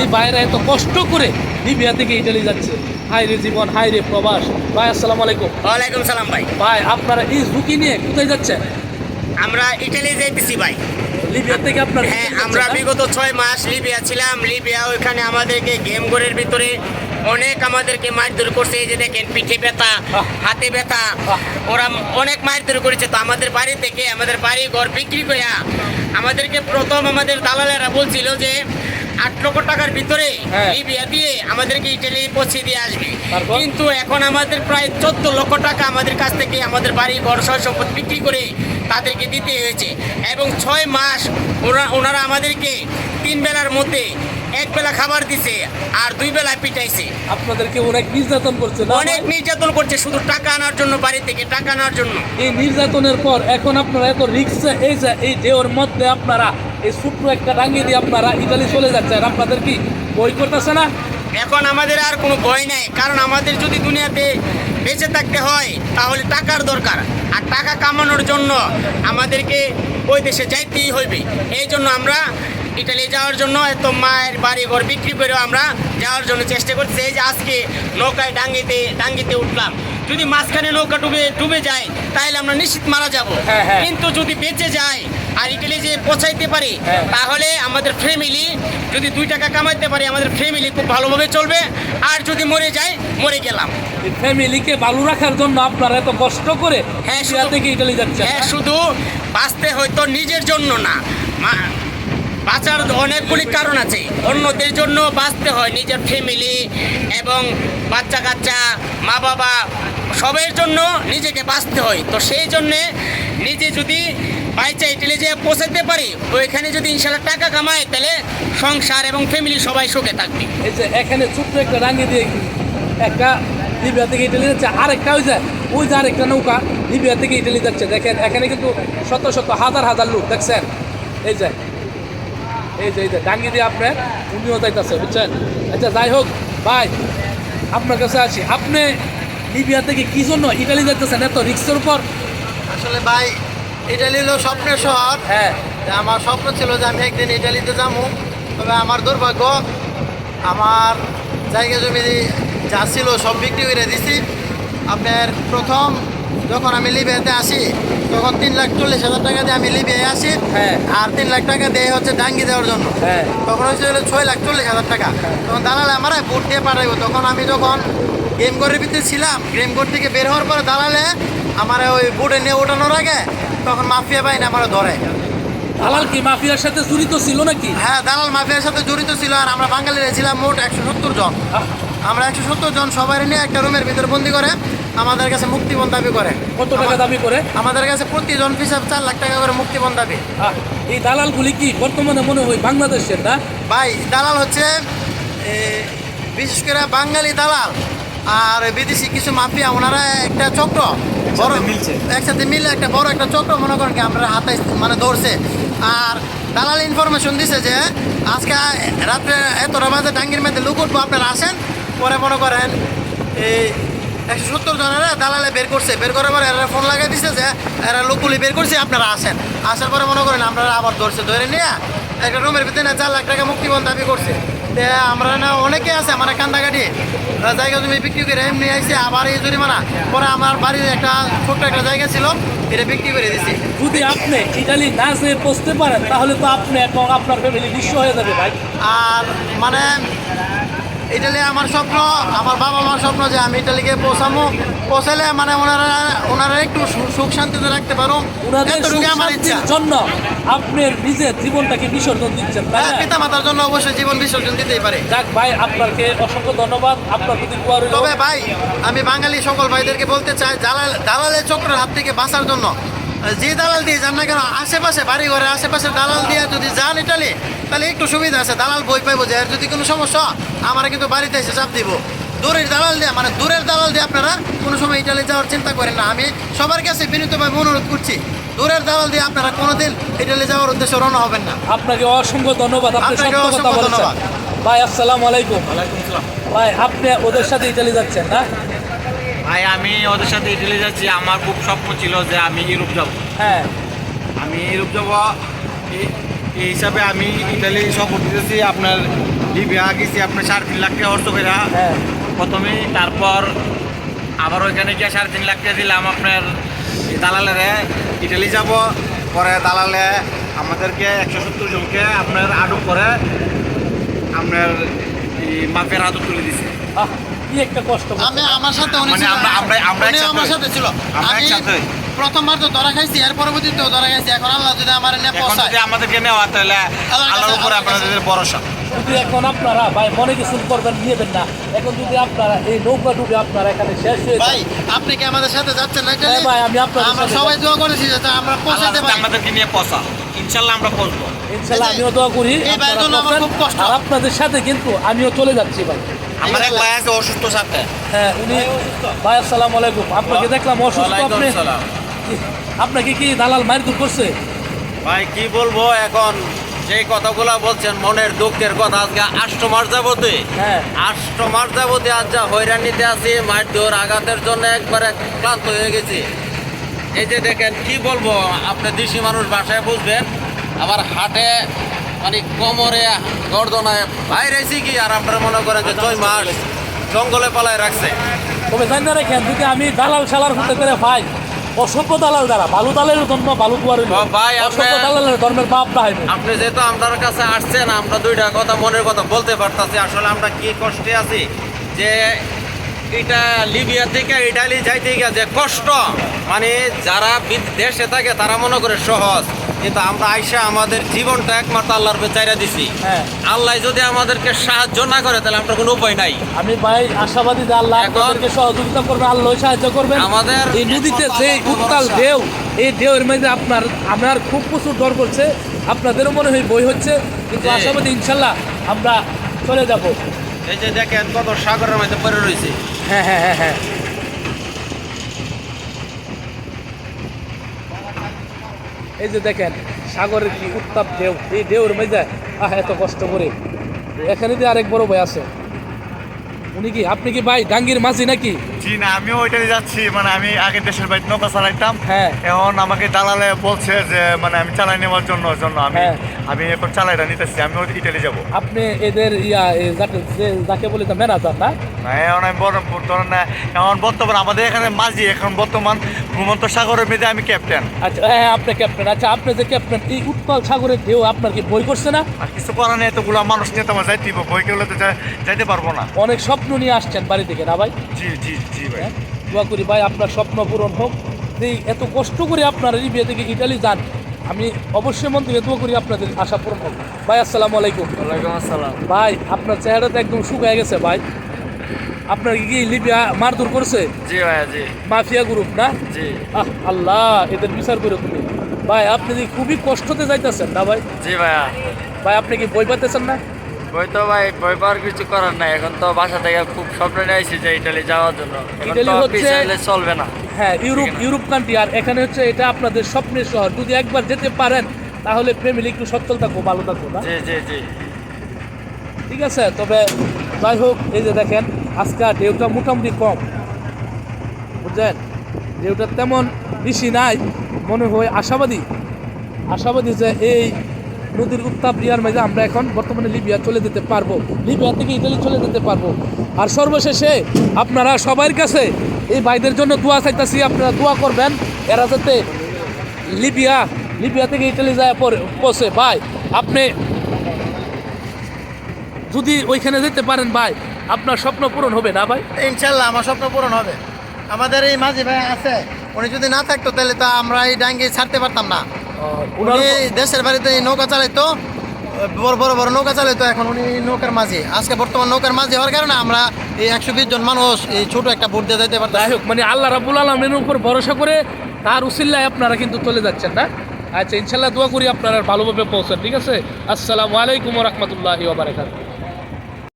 এই বাইরে এত কষ্ট করে লিবিয়া থেকে ইটালি যাচ্ছে। হাই রে জীবন, হাই রে প্রবাস। ভাই আসসালামু আলাইকুম। ওয়ালাইকুম সালাম ভাই। ভাই আপনারা এই ঝুঁকি নিয়ে কোথায় যাচ্ছেন? আমরা ইটালি যাইতেছি ভাই। লিবিয়া থেকে আপনার? হ্যাঁ, আমরা বিগত 6 মাস লিবিয়া ছিলাম। লিবিয়া ওইখানে আমাদেরকে গেম ঘরের ভিতরে অনেক আমাদেরকে মারধর করছে। এই যে দেখেন, পিঠে ব্যথা, হাতে ব্যথা, ওরা অনেক মারধর করেছে। তো আমাদের বাড়ি থেকে আমাদের বাড়ি ঘর বিক্রি করে আমাদেরকে প্রথম আমাদের দালালেরা বলছিল যে 8 লক্ষ টাকার ভিতরে লিবিয়া দিয়ে আমাদেরকে ইটালি পৌঁছে দিয়ে আসবে। কিন্তু এখন আমাদের প্রায় 14 লক্ষ টাকা আমাদের কাছ থেকে আমাদের বাড়ি ঘর সহ সম্পদ বিক্রি করে তাদেরকে দিতে হয়েছে। এবং 6 মাস ওনারা আমাদেরকে 3 বেলার মধ্যে 1 বেলা খাবার দিছে আর 2 বেলা পিটাইছে। আপনাদেরকে অনেক নির্যাতন করছে, অনেক নির্যাতন করছে, শুধু টাকা আনার জন্য, বাড়ি থেকে টাকা আনার জন্য। এই নির্যাতনের পর এখন আপনারা এত রিক্সা এই ঢেউর মধ্যে আপনারা এই ছোট্ট একটা ডাঙ্গি দিয়ে আপনারা ইতালি চলে যাচ্ছেন। আপনাদের কি বই করতেছে না? এখন আমাদের আর কোনো ভয় নাই, কারণ আমাদের যদি দুনিয়াতে বেঁচে থাকতে হয় তাহলে টাকার দরকার, আর টাকা কামানোর জন্য আমাদেরকে ওই দেশে যাইতেই হইবে। এই জন্য আমরা ইটালি যাওয়ার জন্য এত মায়ের বাড়ি ঘর বিক্রি করেও আমরা যাওয়ার জন্য চেষ্টা করছি। এই যে আজকে নৌকায় ডাঙ্গিতে উঠলাম, যদি মাঝখানে নৌকা ডুবে যায় তাহলে আমরা নিশ্চিত মারা যাব। কিন্তু যদি বেঁচে যায় আর ইটালি যে পৌঁছাইতে পারি তাহলে আমাদের ফ্যামিলি, যদি 2 টাকা কামাইতে পারি আমাদের ফ্যামিলি খুব ভালোভাবে চলবে। আর যদি মরে যায়, মরে গেলাম। ফ্যামিলিকে ভালো রাখার জন্য আপনারা এত কষ্ট করে থেকে ইটালি যাচ্ছেন। হ্যাঁ, শুধু বাঁচতে হয়তো নিজের জন্য না, বাঁচার অনেকগুলি কারণ আছে। অন্যদের জন্য বাঁচতে হয়, নিজের ফ্যামিলি এবং বাচ্চা কাচ্চা, মা বাবা, সবের জন্য নিজেকে বাঁচতে হয়। তো সেই জন্যে নিজে যদি বাইচা ইটালি যে পৌঁছাতে পারি, ওইখানে যদি ইনশাল্লাহ টাকা কামাই, তাহলে সংসার এবং ফ্যামিলি সবাই সুখে থাকবে। এই যে এখানে ছোট্ট একটা ডাঙ্গি দিয়ে একটা লিবিয়া থেকে ইটালি যাচ্ছে, আরেকটা ওই যে আরেকটা নৌকা লিবিয়া থেকে ইটালি যাচ্ছে। দেখেন এখানে কিন্তু শত শত হাজার হাজার লোক দেখছেন। এই যে ডাঙ্গি দিয়ে আপনার উনিও যাইতেছে, বুঝছেন? আচ্ছা, যাই হোক ভাই, আপনার কাছে আছি, আপনি লিবিয়া থেকে কি জন্য ইটালি যাইতেছেন এত রিক্সের উপর? আসলে ভাই, ইটালি হলো স্বপ্নের শহর। হ্যাঁ, আমার স্বপ্ন ছিল যে আমি একদিন ইটালিতে যাবো। তবে আমার দুর্ভাগ্য, আমার জায়গা জমি যা ছিল সব বিক্রি করে দিছি। আপনার প্রথম যখন আমি লিবিয়াতে আসি তখন 3,40,000 টাকা দিয়ে আমি লিবিয়ায় আসি। আর 3 লাখ টাকা দিয়ে হচ্ছে ডাঙ্গি দেওয়ার জন্য। তখন হচ্ছে 6,40,000 টাকা। তখন দালালে আমার ভোট দিয়ে পাঠাইব। তখন আমি যখন গেম ঘরের ভিতরে ছিলাম, গেম ঘর থেকে বের হওয়ার পরে দালালে আমার ওই বোটে নিয়ে ওঠানোর আগে তখন মাফিয়া বাহিনী আমার ধরে। দালাল কি মাফিয়ার সাথে জড়িত ছিল নাকি? হ্যাঁ, দালাল মাফিয়ার সাথে জড়িত ছিল। আর আমরা বাঙালিরা ছিলাম মোট 170 জন। আমরা 170 জন সবাই নিয়ে একটা রুমের ভিতরে বন্দি করে আমাদের কাছে মুক্তিপণ দাবি করে। কত টাকা দাবি করে? আমাদের কাছে প্রতিজন হিসাব 4 লাখ টাকা করে মুক্তিপণ দাবি। এই দালালগুলি কি বর্তমানে মনে হয় বাংলাদেশের না? ভাই, দালাল হচ্ছে বিশেষ করে বাঙালি দালাল আর বিদেশি কিছু মাফিয়া, ওনারা একটা চক্র বড় একসাথে মিলে একটা বড় একটা চক্র মনে করেন কি আমরা হাতে মানে ধরছে। আর দালাল ইনফরমেশন দিছে যে আজকে রাত্রে এতটা বাজে ডাঙ্গির মধ্যে লুক উঠবো, আপনারা আসেন। পরে মনে করেন এই 170 জনের দালালে বের করছে। বের করার পরে এরা ফোন লাগাই দিছে যে এরা লোকগুলি বের করছে, আপনারা আসেন। আসার পরে মনে করেন আমরা আবার ধরে নিয়ে একটা রুমের ভিতরে 4 লাখ টাকা মুক্তিপণ দাবি করছে। আমরা না অনেকে আছে আমার কান্দাকাটি জায়গা জমি বিক্রি করে এমনি আইসে, আবার এই জরিমানা। পরে আমার বাড়ির একটা ছোট্ট একটা জায়গা ছিল, এটা বিক্রি করে দিছি। যদি আপনি ইটালি না যেয়ে পৌঁছতে পারেন তাহলে তো আপনি এবং আপনার ফ্যামিলি নিঃস্ব হয়ে যাবে ভাই। আর মানে ইটালি আমার স্বপ্ন, আমার বাবা মার স্বপ্ন যে আমি ইটালিকে পৌঁছালে মানে ওনারা একটু সুখ শান্তিতে রাখতে পারো। আমার ইচ্ছার জন্য আপনার নিজের জীবনটাকে বিসর্জন দিচ্ছেন। পিতা মাতার জন্য অবশ্যই জীবন বিসর্জন দিতেই পারে। যাক ভাই, আপনাকে অসংখ্য ধন্যবাদ। আপনার প্রতি তবে ভাই, আমি বাঙালি সকল ভাইদেরকে বলতে চাই, দালালের চক্রের হাত থেকে বাঁচার জন্য যে দালাল দিয়ে যান না কেন, আশেপাশে বাড়ি ঘরের আশেপাশে দালাল দিয়ে যদি যান ইটালি, তাহলে একটু সুবিধা আছে। দালাল বই পাইবো যে যদি কোনো সমস্যা আমরা কিন্তু বাড়িতে এসে চাপ দিব। দূরের দালাল দিয়ে আপনারা কোনো সময় ইটালি যাওয়ার চিন্তা করেন না। আমি সবার কাছে বিনীতভাবে অনুরোধ করছি, দূরের দালাল দিয়ে আপনারা কোনোদিন ইটালি যাওয়ার উদ্দেশ্যে রওনা হবেন না। আপনাকে অসংখ্য ধন্যবাদ। আপনাকে অসংখ্য ধন্যবাদ ভাই। আসসালামু আলাইকুম। ওয়ালাইকুম সালাম। ভাই, আপনি ওদের সাথে ইটালি যাচ্ছেন না? ভাই, আমি ওদের সাথে ইটালি যাচ্ছি। আমার খুব স্বপ্ন ছিল যে আমি ইউরোপ যাব। হ্যাঁ, আমি ইউরোপ যাব, এই হিসাবে আমি ইটালি সফর দিতেছি। আপনার লিবিয়া গেছি আপনার 3.5 লাখ টাকা খরচ করে হ্যাঁ প্রথমেই, তারপর আবার ওইখানে গিয়ে 3.5 লাখ টাকা দিলাম আপনার দালালেরে। ইটালি যাব, পরে দালালে আমাদেরকে 170 জনকে আপনার আটক করে আপনার এই মাফিয়ার হাতে তুলে দিছে। আহ, কি একটা কষ্ট আমি আমার সাথে উনি মানে ছিল। আমরা উনি একসাথে আমার হই। সাথে ছিল। আমরা আমি একসাথে হই। প্রথমবার তো ধরা খাইছি, এর পরবর্তীতেও ধরা খাইছি। এখন আল্লাহ যদি আমার নিয়ে এখন পৌঁছায়, যদি আমাদেরকে নেওয়া তাহলে আল্লাহর উপরে আপনাদের ভরসা। যদি এখন আপনারা ভাই মনে কিছু করবেন নিয়েবেন না, এখন যদি আপনারা এই নৌকা ডুবে আপনারা এখানে শেষ হয়ে ভাই আপনি কি আমাদের সাথে যাচ্ছেন না? হ্যাঁ ভাই, আমি আপনাদের আমরা সাথে সবাই দোয়া করেছি যাতে আমরা আল্লাহ পৌঁছাতে যাতে পারি। আমাদেরকে নিয়ে পৌঁছা, ইনশাল্লাহ আমরা পৌঁছবো। ইনশাআল্লাহ এই যে, আমিও দোয়া করি এই আপনারা ভাইয়ের জন্য আমার পৌঁছান। খুব কষ্ট। আর আপনাদের সাথে কিন্তু আমিও চলে যাচ্ছি ভাই। আমার এক ভাই আছে অসুস্থ সাথে। হ্যাঁ উনি ভাই আসসালামু আলাইকুম, আপনাকে দেখলাম অসুস্থ, আপনি আপনাকে কি দালাল মারধর করছে? ভাই কি বলবো, এখন যে কথাগুলো বলছেন মনের দুঃখের কথা, আজকে 8 মাস যাবতে হ্যাঁ 8 মাস যাবতে আজ যা হয়রানিতে আছি, মারধর আঘাতের জন্য একবারে ক্লান্ত হয়ে গেছি। এই যে দেখেন কি বলবো, আপনি দেশি মানুষ ভাষায় বুঝবেন, আবার হাটে মানে কোমরে গর্দনায় বাইরেছি কি, আর আপনারা মনে করেন যে 6 মাস জঙ্গলে পালায় রাখছে। তবে জানি না রেখেন, যদি আমি দালাল শালার হতে করে ভাই অসভ্য দালাল দ্বারা ভালো দালালের ধর্ম ভালো দুয়ার ও ভাই, অসভ্য আপনি- দালালের ধর্মের বাপ না হইবে। আপনি যেহেতু আপনার কাছে আসছেন, আমরা দুইটা কথা মনের কথা বলতে পারতাছি। আসলে আমরা কি কষ্টে আছি, যে এটা লিবিয়া থেকে ইটালি যাইতে গিয়ে যে কষ্ট, মানে যারা দেশে থাকে তারা মনে করে সহজ, কিন্তু আমরা আইসা আমাদের জীবনটা একমাত্র আল্লাহর বেচাইরা দিছি। হ্যাঁ আল্লাহ যদি আমাদেরকে সাহায্য না করে তাহলে আমরা কোনো উপায় নাই। আমি ভাই আশাবাদী যে আল্লাহ এখন- আপনাদেরকে সহযোগিতা করবে, আল্লাহ সাহায্য করবেন। আমাদের এই নদীতে যে উত্তাল ঢেউ, এই ঢেউয়ের মধ্যে আমার খুব প্রচুর ডর করছে, আপনাদেরও মনে হয় বই হচ্ছে, কিন্তু জি। আশাবাদী ইনশাল্লাহ আমরা চলে যাব। এই যে দেখেন কত সাগরের মধ্যে পড়ে রয়েছে। হ্যাঁ হ্যাঁ হ্যাঁ হ্যাঁ এই যে দেখেন সাগরের কি উত্তাপ ঢেউ, এই ঢেউর মধ্যে এত কষ্ট করে। এখানে দিয়ে আরেক বড় ভাই আছে, উনি কি, আপনি কি ভাই ডাঙ্গির মাঝি নাকি? জি না, আমিও ওইটাই যাচ্ছি। মানে আমি আগে দেশের বাড়িতে নৌকা চালাইতাম, হ্যাঁ এখন আমাকে দালালে বলছে যে মানে আমি চালাই নেওয়ার জন্য আমি হ্যাঁ। আমি এখন চালাইটা নিতেছি, আমি ইটালি যাবো। আপনি এদের যাকে বলি তা ম্যানেজার না? না, এখন আমি বড় ধরেন না, এখন বর্তমান আমাদের এখানে মাঝি, এখন বর্তমান ঘুমন্ত সাগরের মেঝে আমি ক্যাপ্টেন। আচ্ছা হ্যাঁ আপনি ক্যাপ্টেন। আচ্ছা আপনি যে ক্যাপ্টেন, এই উত্তাল সাগরের ঢেউ আপনার কি বই করছে না? আর কিছু করার নেই, এতগুলো মানুষ নিয়ে তো আমার যাইতে হবে, বই গেলে তো যাইতে পারবো না। অনেক স্বপ্ন নিয়ে আসছেন বাড়ি থেকে না ভাই? জি জি জি ভাই। হ্যাঁ দোয়া করি ভাই আপনার স্বপ্ন পূরণ হোক। যে এত কষ্ট করে আপনারা লিবিয়া থেকে ইটালি যান, আমি অবশ্যই মন থেকে দোয়া করি আপনাদের আশা পূরণ হোক। ভাই আসসালামু আলাইকুম। ওয়ালাইকুম আসসালাম। ভাই আপনার চেহারা তো একদম শুকিয়ে গেছে ভাই, আপনার কি লিবিয়া মারধর করছে? জি ভাইয়া, জি মাফিয়া গ্রুপ না? জি আল্লাহ এদের বিচার করে তুমি। ভাই আপনি কি খুবই কষ্টতে যাইতেছেন না ভাই? জি ভাইয়া। ভাই আপনি কি বই পাইতেছেন না? বই তো ভাই, বই পাওয়ার কিছু করার নাই। এখন তো বাসা থেকে খুব স্বপ্ন নিয়ে আসছি যে ইটালি যাওয়ার জন্য। এখন ইটালি তো হচ্ছে- পিছাইলে চলবে না। হ্যাঁ ইউরোপ কান্ট্রি, আর এখানে হচ্ছে এটা আপনাদের স্বপ্নের শহর। যদি একবার যেতে পারেন তাহলে ফ্যামিলি একটু সচ্ছল থাকবো, ভালো থাকবো না? জি জি জি ঠিক আছে, তবে যাই হোক, এই যে দেখেন আজকে ঢেউটা মোটামুটি কম, বুঝলেন? ঢেউটা তেমন বেশি নাই, মনে হয় আশাবাদী যে এই নদীর উত্তাপ ইয়ার মাঝে আমরা এখন বর্তমানে লিবিয়া চলে যেতে পারবো, লিবিয়া থেকে ইতালি চলে যেতে পারবো। আর সর্বশেষে আপনারা সবার কাছে এই ভাইদের জন্য দোয়া চাইতেছি, আপনারা দোয়া করবেন এরা যাতে লিবিয়া থেকে ইতালি যায় পৌঁছে। ভাই আপনি যদি ওইখানে যেতে পারেন ভাই, আপনার স্বপ্ন পূরণ হবে না ভাই? ইনশাল্লাহ আমার স্বপ্ন পূরণ হবে। আমাদের এই মাঝি ভাই আছে, উনি যদি না থাকতো তাহলে তো আমরা এই ডাঙ্গি ছাড়তে পারতাম না। ওনার উনি দেশের বাড়িতে এই নৌকা চালাইতো, বড় নৌকা চালাইতো। এখন উনি নৌকার মাঝি, আজকে বর্তমান নৌকার মাঝি হওয়ার কারণে আমরা এই 120 জন মানুষ এই ছোট একটা ভোট দিয়ে যেতে পারতাম। যাই হোক, মানে আল্লাহ রাব্বুল আলামিনের উপর ভরসা করে তার উসিল্লায় আপনারা কিন্তু চলে যাচ্ছেন না? আচ্ছা ইনশাল্লাহ দোয়া করি আপনারা ভালোভাবে পৌঁছান। ঠিক আছে, আসসালামু আলাইকুম ওয়া রাহমাতুল্লাহি ওয়া বারাকাতুহু।